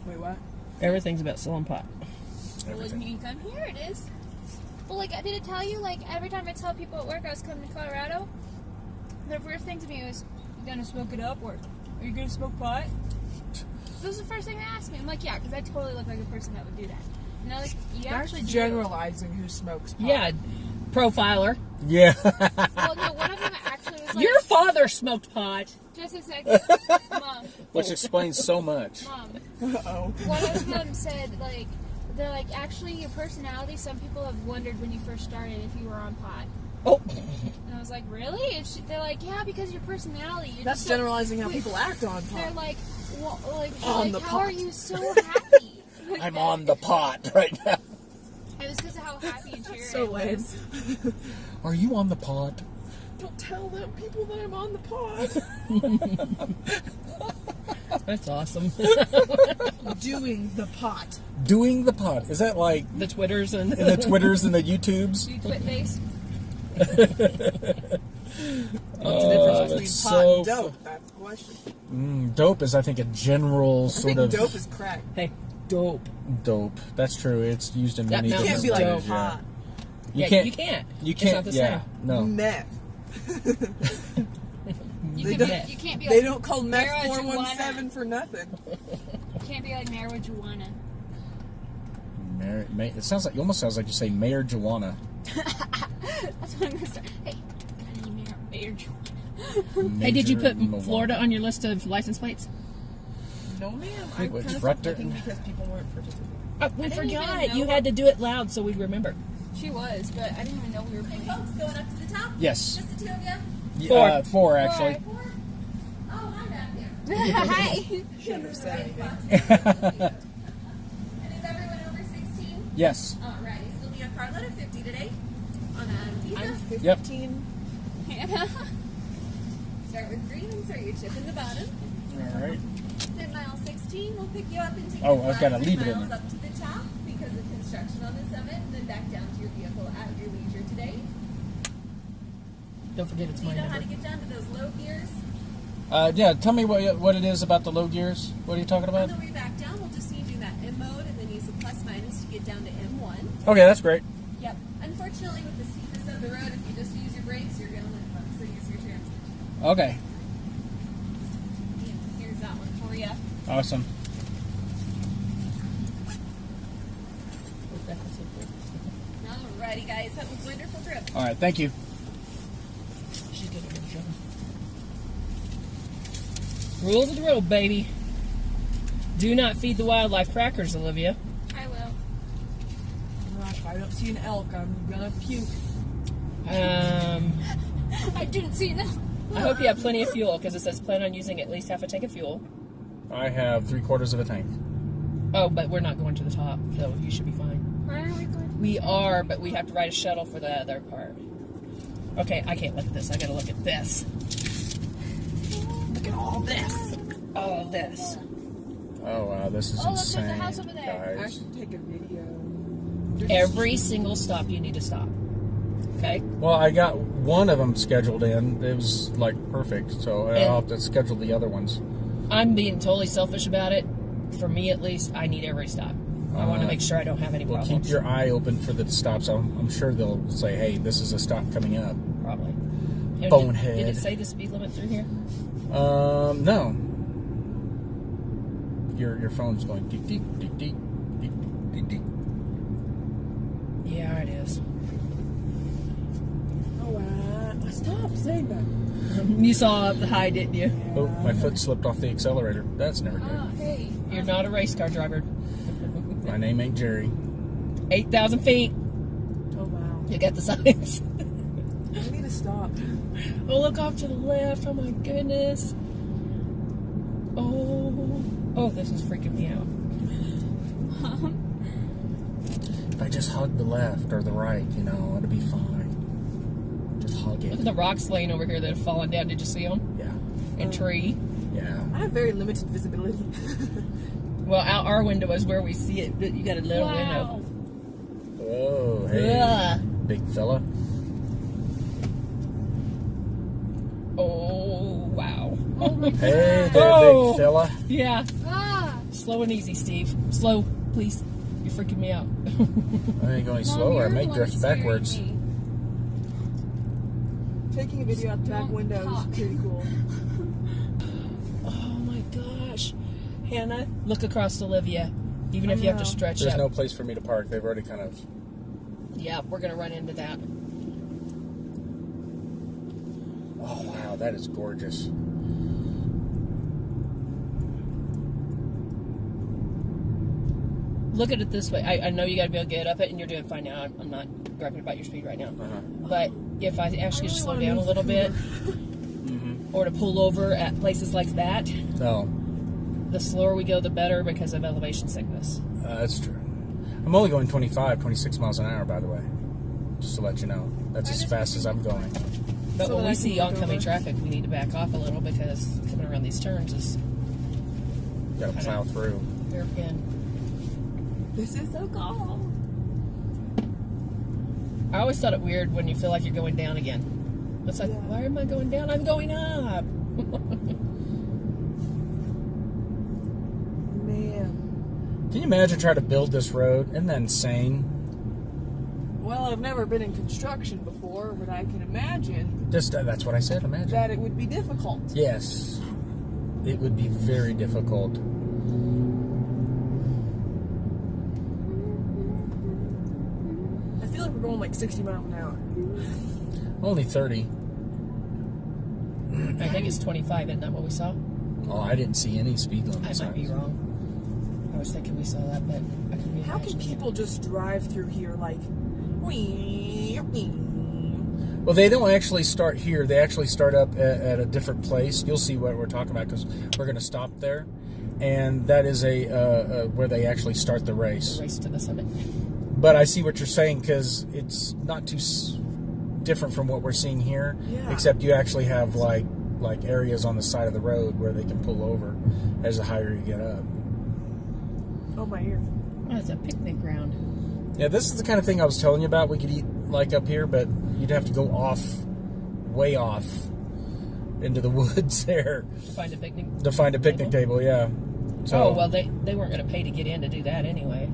Wait, what? Everything's about selling pot. Well, you come here, it is. Well, like, I didn't tell you, like, every time I tell people at work I was coming to Colorado, the first thing to me was, you gonna smoke it up, or are you gonna smoke pot? This was the first thing they asked me. I'm like, yeah, because I totally look like a person that would do that. And they're like, you actually do. Generalizing who smokes pot. Yeah, profiler. Yeah. Well, no, one of them actually was like, Your father smoked pot. just a second, Mom. Which explains so much. Mom. Uh-oh. One of them said, like, they're like, actually, your personality, some people have wondered when you first started if you were on pot. Oh. And I was like, really? And they're like, yeah, because your personality. You're That's just generalizing how people act on pot. They're like, well, On like the how pot. are you so happy? I'm on the pot right now. It was because of how happy and cheery So I lame. was. Are you on the pot? Don't tell them people that I'm on the pot. That's awesome. Doing the pot. Doing the pot. Is that like The Twitters and in the Twitters and the YouTubes? You twit face. What's the difference between that's pot so and dope? That's the question. Dope is, I think, a general I sort think of dope is crack. Hey, dope. dope. That's true. It's used in many That You different can't be ways. like pot. You can't. You It's can't. not the yeah. same. No. Meth. You They can't be They like don't call meth marijuana. 417 for nothing. You can't be like marijuana. It sounds like, it almost sounds like you say Mayor Joanna. That's what I'm gonna start. Hey, I need marijuana. Hey, did you put Major Florida on your list of license plates? No, ma'am. I Wait, kind of Rector- stopped looking because people weren't participating. Oh, we didn't even forgot. know You had to do it loud so we'd remember. She was, but I didn't even know we were playing. Folks, going up to the top? Yes. Just the two of you? Four. Four, actually. Four? Oh, hi back there. Hi. She never said anything. And is everyone over 16? Yes. Alrighty, so we have Carla at 50 today on a visa. I'm 15. Yep. Hannah. Start with green and start your chip in the bottom. All right. Then mile 16, we'll pick you up and take Oh, you I've gotta last leave it 3 in miles there. up to the top because of construction on the summit, and then back down to your vehicle at your leisure today. Don't forget it's Do you my know how to number. get down to those low gears? Yeah, tell me what it is about the low gears. What are you talking On about? the way back down, we'll just need you that M mode and then use the plus minus to get down to M1. Okay, that's great. Yep. Unfortunately, with the steepness of the road, if you just use your brakes, you're going to limp up. So use your transmission. Okay, And here's that one for you. awesome. Alrighty, guys. Have a wonderful trip. All right, thank you. She's getting a job. Rules of the road, baby. Do not feed the wildlife crackers, Olivia. I will. Gosh, if I don't see an elk, I'm gonna puke. I didn't see that. I hope you have plenty of fuel because it says plan on using at least half a tank of fuel. I have 3/4 of a tank. Oh, but we're not going to the top, so you should be fine. Where are we going? We are, but we have to ride a shuttle for the other part. Okay, I can't look at this. I gotta look at this. Look at all this. All of this. Oh wow, this is Oh, look, there's a insane, house over there. I guys. should take a video. Every single stop you need to stop. Okay? Well, I got one of them scheduled in. It was like perfect, so I'll have to schedule the other ones. I'm being totally selfish about it. For me, at least, I need every stop. I want to make sure I don't have any Well, problems. keep your eye open for the stops. I'm sure they'll say, "Hey, this is a stop coming up." Probably. And Bonehead. Did it say the speed limit through here? No. Your phone's going deep, deep, deep, deep, deep, deep, deep. Yeah, it is. Oh, wow. Stop saying that. You saw the high, didn't you? Oh, my foot slipped off the accelerator. That's never good. Oh, hey. You're not a race car driver. My name ain't Jerry. 8,000 feet. Oh, wow. You got the signs. I need to stop. Oh, look off to the left. Oh, my goodness. Oh, this is freaking me out. If I just hug the left or the right, it'll be fine. Just hug Look it. at the rocks laying over here that have fallen down. Did you see them? Yeah. And tree. Yeah. I have very limited visibility. Well, out our window is where we see it, but you got a little Wow. window. Oh, hey. Ugh. Big fella. Oh, Hey there, big fella. Yeah. Ah! Slow and easy, Steve. Slow, please. You're freaking me out. I ain't going slower. I may drift backwards. Taking a video out the back Don't window talk. is pretty cool. Oh my gosh. Hannah, look across Olivia. Even if you have to stretch There's up. no place for me to park. They've already kind of... Yeah, we're going to run into that. Oh, wow, that is gorgeous. Look at it this way. I know you got to be able to get up it, and you're doing fine now. I'm not griping about your speed right now. But if I ask you to slow down a little bit, or to pull over at places like that, No, the slower we go, the better because of elevation sickness. that's true. I'm only going 26 miles an hour, by the way. Just to let you know. That's as fast as I'm going. But So when that we I see can look oncoming over. traffic, we need to back off a little because coming around these turns is Got to plow through. hairpin. This is so cool. I always thought it weird when you feel like you're going down again. It's like, Yeah. why am I going down? I'm going up. Man. Can you imagine trying to build this road? Isn't that insane? Well, I've never been in construction before, but I can imagine Just that's what I said. Imagine. that it would be difficult. Yes, it would be very difficult. I feel like we're going like 60 miles an hour. Only 30. I think it's 25, isn't that what we saw? Oh, I didn't see any speed limit I might signs. be wrong. I was thinking we saw that, but I could be How can imagining people just drive through here like, wee, wee? Well, they don't actually start here. They actually start up at a different place. You'll see what we're talking about because we're going to stop there, and that is a where they actually start the race. race to the summit. But I see what you're saying because it's not too different from what we're seeing here, Yeah. except you actually have like areas on the side of the road where they can pull over as the higher you get up. Oh, my ear. Oh, it's a picnic ground. Yeah, this is the kind of thing I was telling you about. We could eat like up here, but you'd have to go way off into the woods there To find a picnic. to find a picnic table. Yeah. So, Oh, well, they weren't going to pay to get in to do that anyway.